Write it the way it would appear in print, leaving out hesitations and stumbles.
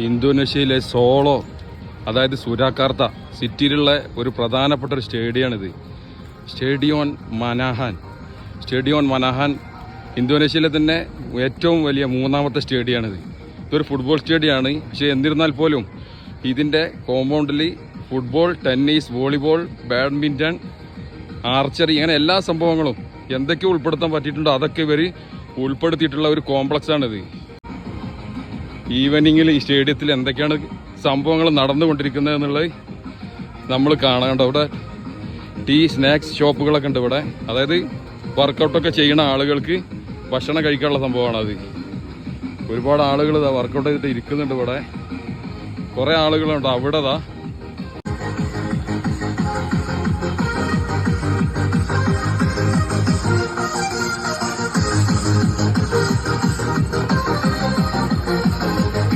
ഇന്തോനേഷ്യയിലെ solo, അതായത് സുരാക്കാർത്ത സിറ്റിയിലുള്ള ഒരു പ്രധാനപ്പെട്ട ഒരു സ്റ്റേഡിയമാണിത്. സ്റ്റേഡിയോൺ മനാഹാൻ ഇന്തോനേഷ്യയിലെ തന്നെ ഏറ്റവും വലിയ മൂന്നാമത്തെ സ്റ്റേഡിയമാണിത്. ഇതൊരു ഫുട്ബോൾ സ്റ്റേഡിയമാണ്. പക്ഷേ എന്നിരുന്നാൽ പോലും ഇതിൻ്റെ കോമ്പൗണ്ടിൽ football, tennis, volleyball, badminton, archery, അങ്ങനെ എല്ലാ സംഭവങ്ങളും എന്തൊക്കെ ഉൾപ്പെടുത്താൻ പറ്റിയിട്ടുണ്ടോ അതൊക്കെ ഇവർ ഉൾപ്പെടുത്തിയിട്ടുള്ള ഒരു കോംപ്ലക്സാണിത്. ഈവനിങ്ങിൽ ഈ സ്റ്റേഡിയത്തിൽ എന്തൊക്കെയാണ് സംഭവങ്ങൾ നടന്നുകൊണ്ടിരിക്കുന്നത് എന്നുള്ളത് നമ്മൾ കാണാണ്ട്. അവിടെ സ്നാക്സ് ഷോപ്പുകളൊക്കെ ഉണ്ട് ഇവിടെ. അതായത് വർക്കൗട്ടൊക്കെ ചെയ്യുന്ന ആളുകൾക്ക് ഭക്ഷണം കഴിക്കാനുള്ള സംഭവമാണ് അത്. ഒരുപാട് ആളുകൾ വർക്കൗട്ട് ചെയ്തിട്ട് ഇരിക്കുന്നുണ്ട് ഇവിടെ. കുറേ ആളുകളുണ്ട് അവിടെ.